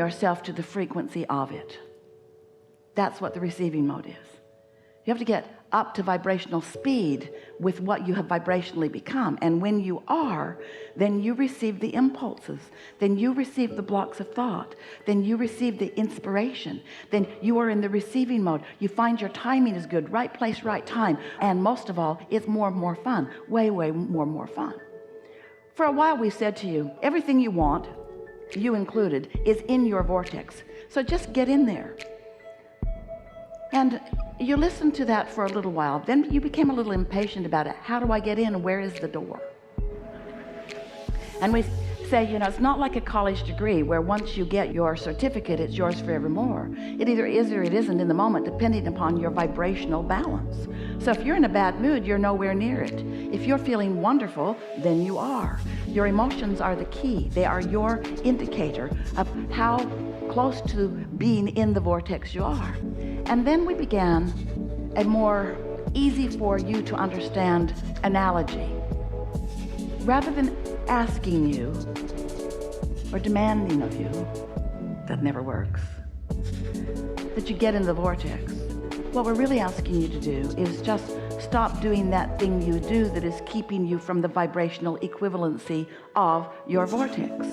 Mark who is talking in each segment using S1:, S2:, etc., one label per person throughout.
S1: yourself to the frequency of it. That's what the receiving mode is. You have to get up to vibrational speed with what you have vibrationally become. And when you are, then you receive the impulses. Then you receive the blocks of thought. Then you receive the inspiration. Then you are in the receiving mode. You find your timing is good, right place, right time. And most of all, it's more and more fun, way, way more and more fun. For a while we said to you, everything you want, you included, is in your vortex. So just get in there. And you listened to that for a little while. Then you became a little impatient about it. How do I get in? Where is the door? And we say, you know, it's not like a college degree where once you get your certificate, it's yours forevermore. It either is or it isn't in the moment, depending upon your vibrational balance. So if you're in a bad mood, you're nowhere near it. If you're feeling wonderful, then you are. Your emotions are the key. They are your indicator of how close to being in the vortex you are. And then we began a more easy for you to understand analogy. Rather than asking you or demanding of you, that never works, that you get in the vortex. What we're really asking you to do is just stop doing that thing you do that is keeping you from the vibrational equivalency of your vortex.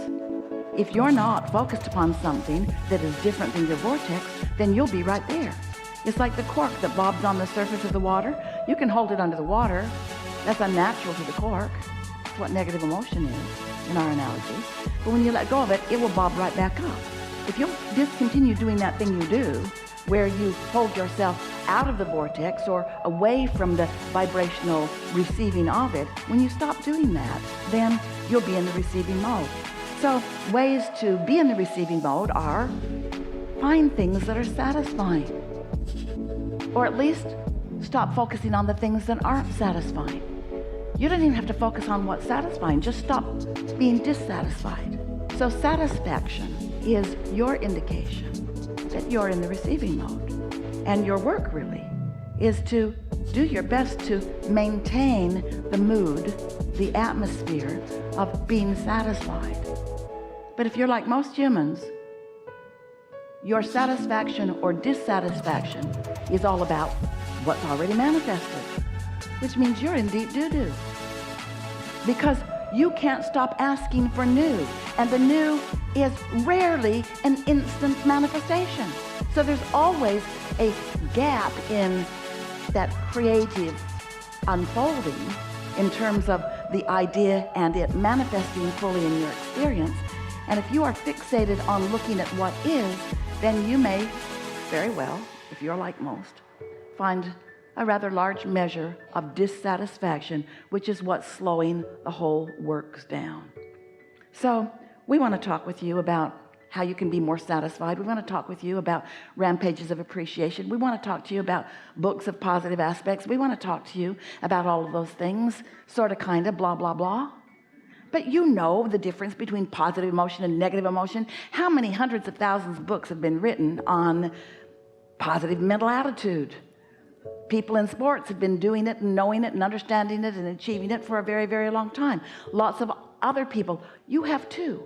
S1: If you're not focused upon something that is different than your vortex, then you'll be right there. It's like the cork that bobs on the surface of the water. You can hold it under the water. That's unnatural to the cork. That's what negative emotion is in our analogy. But when you let go of it, it will bob right back up. If you'll discontinue doing that thing you do, where you hold yourself out of the vortex or away from the vibrational receiving of it, when you stop doing that, then you'll be in the receiving mode. So ways to be in the receiving mode are find things that are satisfying, or at least stop focusing on the things that aren't satisfying. You don't even have to focus on what's satisfying. Just stop being dissatisfied. So satisfaction is your indication that you're in the receiving mode. And your work really is to do your best to maintain the mood, the atmosphere of being satisfied. But if you're like most humans, your satisfaction or dissatisfaction is all about what's already manifested, which means you're in deep doo-doo. Because you can't stop asking for new, and the new is rarely an instant manifestation. So there's always a gap in that creative unfolding in terms of the idea and it manifesting fully in your experience. And if you are fixated on looking at what is, then you may very well, if you're like most, find a rather large measure of dissatisfaction, which is what's slowing the whole works down. So we want to talk with you about how you can be more satisfied. We want to talk with you about rampages of appreciation. We want to talk to you about books of positive aspects. We want to talk to you about all of those things, sort of, kind of, blah, blah, blah. But you know the difference between positive emotion and negative emotion. How many hundreds of thousands of books have been written on positive mental attitude? People in sports have been doing it and knowing it and understanding it and achieving it for a very, very long time. Lots of other people, you have too.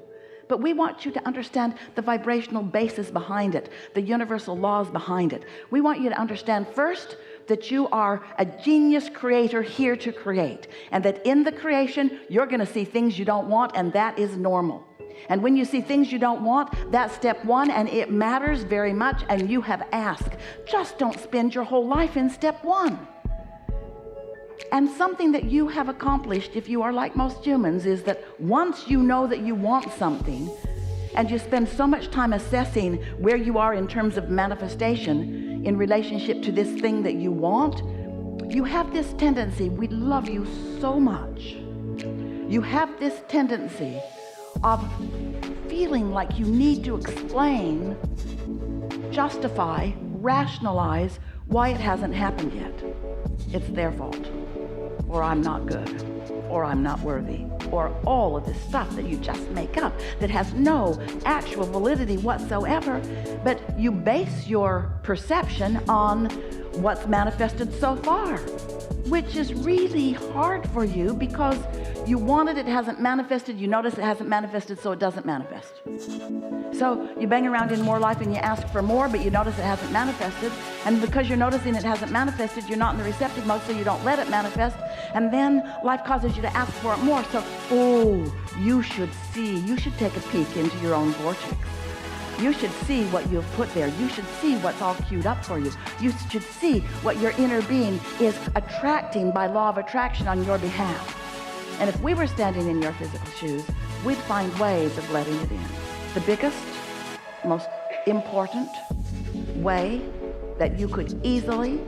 S1: But we want you to understand the vibrational basis behind it, the universal laws behind it. We want you to understand first that you are a genius creator here to create, and that in the creation you're going to see things you don't want, and that is normal. And when you see things you don't want, that's step one, and it matters very much, and you have asked. Just don't spend your whole life in step one. And something that you have accomplished, if you are like most humans, is that once you know that you want something, and you spend so much time assessing where you are in terms of manifestation in relationship to this thing that you want, you have this tendency, we love you so much, you have this tendency of feeling like you need to explain, justify, rationalize why it hasn't happened yet. It's their fault, or I'm not good, or I'm not worthy, or all of this stuff that you just make up that has no actual validity whatsoever, but you base your perception on what's manifested so far. which is really hard for you because you wanted it, hasn't manifested, you notice it hasn't manifested, so it doesn't manifest. So you bang around in more life and you ask for more, but you notice it hasn't manifested, and because you're noticing it hasn't manifested, you're not in the receptive mode, so you don't let it manifest, and then life causes you to ask for it more. So, you should take a peek into your own vortex. You should see what you've put there. You should see what's all queued up for you. You should see what your inner being is attracting by law of attraction on your behalf. And if we were standing in your physical shoes, we'd find ways of letting it in. The biggest, most important way that you could easily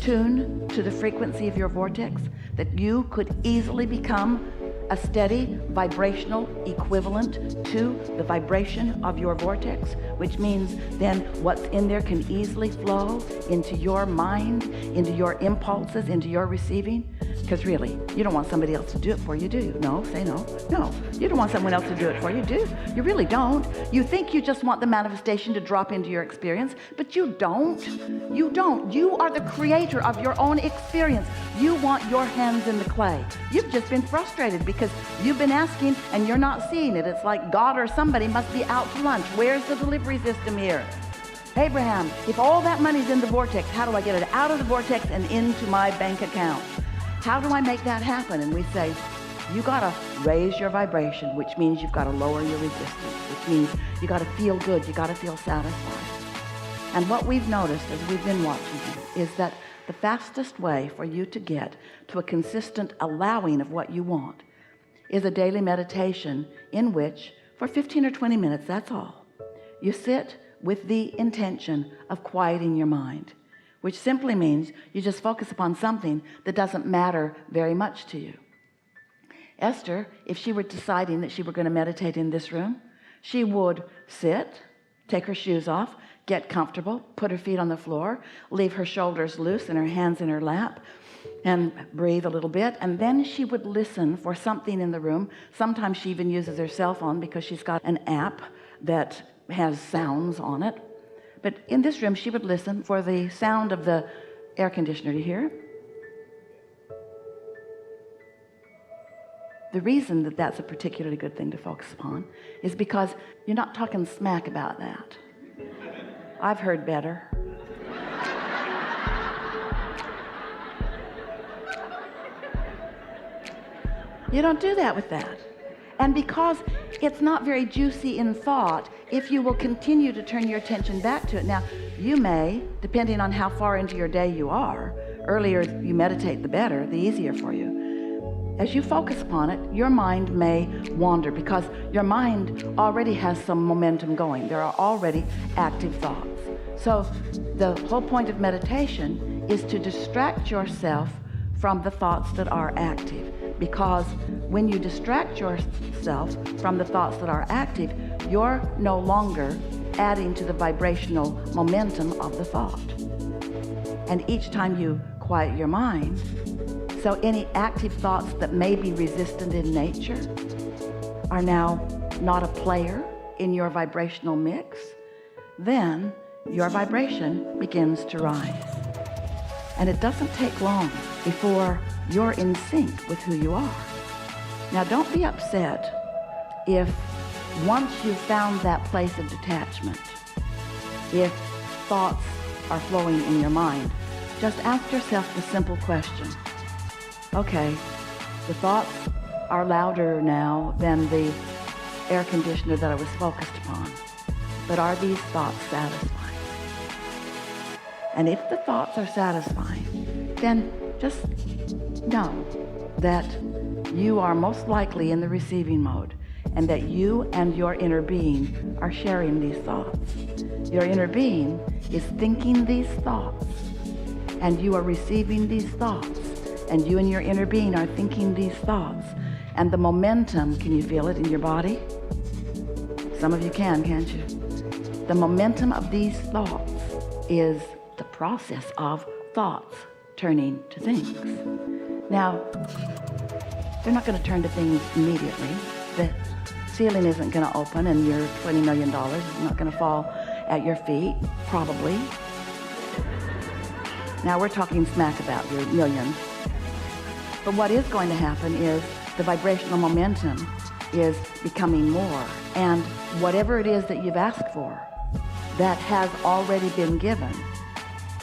S1: tune to the frequency of your vortex, that you could easily become a steady vibrational equivalent to the vibration of your vortex, which means then what's in there can easily flow into your mind, into your impulses, into your receiving. Because really, you don't want somebody else to do it for you, do you? No, say no. No, you don't want someone else to do it for you, do you? You really don't. You think you just want the manifestation to drop into your experience, but you don't. You don't. You are the creator of your own experience. You want your hands in the clay. You've just been frustrated because you've been asking and you're not seeing it. It's like God or somebody must be out to lunch. Where's the delivery system here? Abraham, if all that money's in the vortex, how do I get it out of the vortex and into my bank account? How do I make that happen? And we say, you gotta raise your vibration, which means you've gotta lower your resistance, which means you gotta feel good, you gotta feel satisfied. And what we've noticed as we've been watching you is that the fastest way for you to get to a consistent allowing of what you want is a daily meditation in which, for 15 or 20 minutes, that's all, you sit with the intention of quieting your mind, which simply means you just focus upon something that doesn't matter very much to you. Esther, if she were deciding that she were going to meditate in this room, she would sit, take her shoes off, get comfortable, put her feet on the floor, leave her shoulders loose and her hands in her lap, and breathe a little bit, and then she would listen for something in the room. Sometimes she even uses her cell phone because she's got an app that has sounds on it. But in this room, she would listen for the sound of the air conditioner. Do you hear? The reason that that's a particularly good thing to focus upon is because you're not talking smack about that. I've heard better. You don't do that with that. And because it's not very juicy in thought, if you will continue to turn your attention back to it. Now, you may, depending on how far into your day you are, earlier you meditate, the better, the easier for you. As you focus upon it, your mind may wander because your mind already has some momentum going. There are already active thoughts. So the whole point of meditation is to distract yourself from the thoughts that are active. Because when you distract yourself from the thoughts that are active, you're no longer adding to the vibrational momentum of the thought. And each time you quiet your mind, so any active thoughts that may be resistant in nature are now not a player in your vibrational mix, then your vibration begins to rise. And it doesn't take long before you're in sync with who you are. Now, don't be upset if once you've found that place of detachment, if thoughts are flowing in your mind, just ask yourself the simple question. Okay, the thoughts are louder now than the air conditioner that I was focused upon, but are these thoughts satisfying? And if the thoughts are satisfying, then just know that you are most likely in the receiving mode and that you and your inner being are sharing these thoughts. Your inner being is thinking these thoughts and you are receiving these thoughts, and you and your inner being are thinking these thoughts, and the momentum, can you feel it in your body? Some of you can, can't you? The momentum of these thoughts is the process of thoughts turning to things. Now, they're not going to turn to things immediately. The ceiling isn't going to open and your $20 million is not going to fall at your feet, probably. Now we're talking smack about your millions. But what is going to happen is the vibrational momentum is becoming more. And whatever it is that you've asked for that has already been given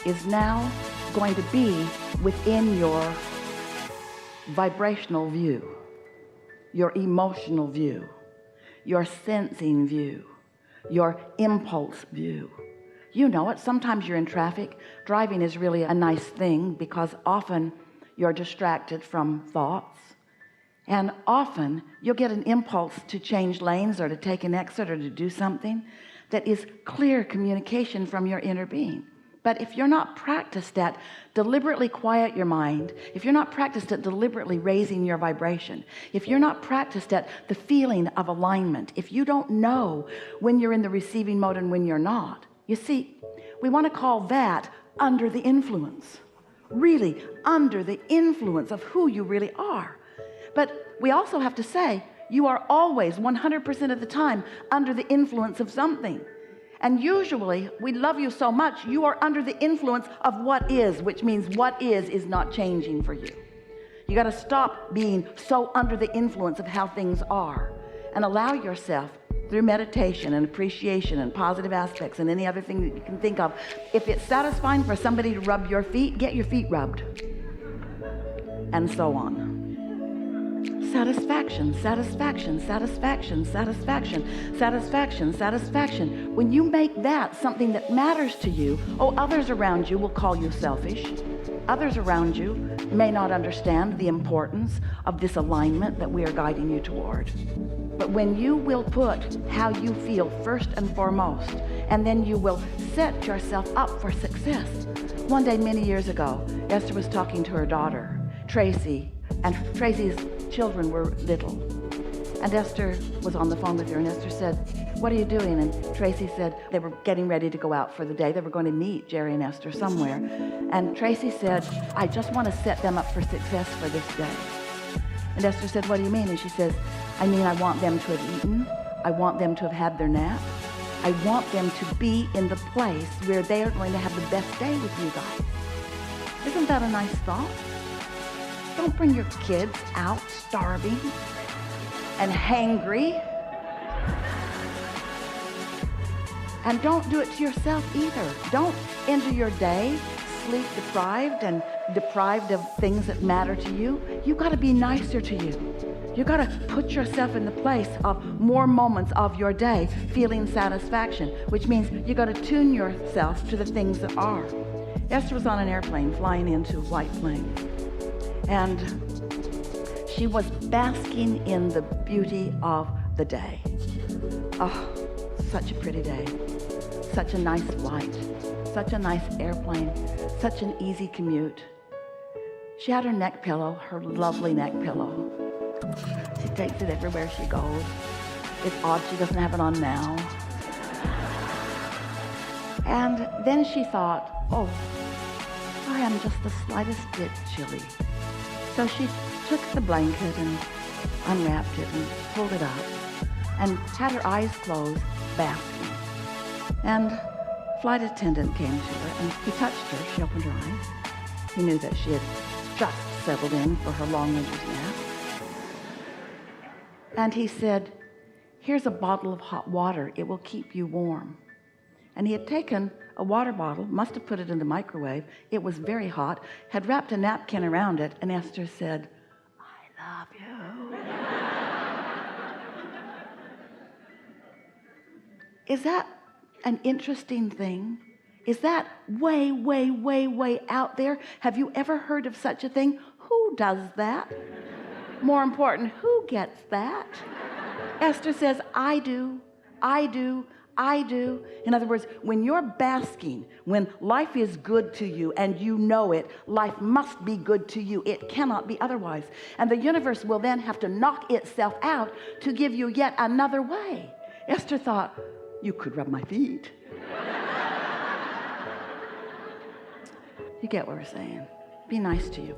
S1: is now going to be within your vibrational view, your emotional view, your sensing view, your impulse view. You know it. Sometimes you're in traffic. Driving is really a nice thing because often you're distracted from thoughts. And often you'll get an impulse to change lanes or to take an exit or to do something that is clear communication from your inner being. But if you're not practiced at deliberately quiet your mind, if you're not practiced at deliberately raising your vibration, if you're not practiced at the feeling of alignment, if you don't know when you're in the receiving mode and when you're not, you see, we want to call that under the influence, really under the influence of who you really are. But we also have to say, you are always 100% of the time under the influence of something. And usually we love you so much, you are under the influence of what is, which means what is not changing for you. You got to stop being so under the influence of how things are and allow yourself through meditation and appreciation and positive aspects and any other thing that you can think of. If it's satisfying for somebody to rub your feet, get your feet rubbed. And so on. Satisfaction, satisfaction, satisfaction, satisfaction, satisfaction, satisfaction. When you make that something that matters to you, others around you will call you selfish. Others around you may not understand the importance of this alignment that we are guiding you toward. But when you will put how you feel first and foremost, and then you will set yourself up for success. One day many years ago, Esther was talking to her daughter, Tracy, and Tracy's children were little. And Esther was on the phone with her, and Esther said, "What are you doing?" And Tracy said they were getting ready to go out for the day. They were going to meet Jerry and Esther somewhere. And Tracy said, "I just want to set them up for success for this day." And Esther said, "What do you mean?" And she says, "I mean, I want them to have eaten. I want them to have had their nap. I want them to be in the place where they are going to have the best day with you guys." Isn't that a nice thought? Don't bring your kids out starving and hangry. And don't do it to yourself either. Don't enter your day sleep deprived and deprived of things that matter to you. You got to be nicer to you. You got to put yourself in the place of more moments of your day feeling satisfaction, which means you got to tune yourself to the things that are. Esther was on an airplane flying into White Plains, and she was basking in the beauty of the day. Oh, such a pretty day. Such a nice flight. Such a nice airplane. Such an easy commute. She had her neck pillow, her lovely neck pillow. She takes it everywhere she goes. It's odd she doesn't have it on now. And then she thought, oh, I am just the slightest bit chilly. So she took the blanket and unwrapped it and pulled it up and had her eyes closed, basking. And a flight attendant came to her and he touched her. She opened her eyes. He knew that she had just settled in for her long winter's nap. And he said, here's a bottle of hot water. It will keep you warm. And he had taken a water bottle, must have put it in the microwave. It was very hot, had wrapped a napkin around it, and Esther said, I love you. Is that an interesting thing? Is that way, way, way, way out there? Have you ever heard of such a thing? Who does that? More important, who gets that? Esther says, I do, I do, I do. In other words, when you're basking, when life is good to you and you know it, life must be good to you. It cannot be otherwise. And the universe will then have to knock itself out to give you yet another way. Esther thought, you could rub my feet. You get what we're saying. Be nice to you.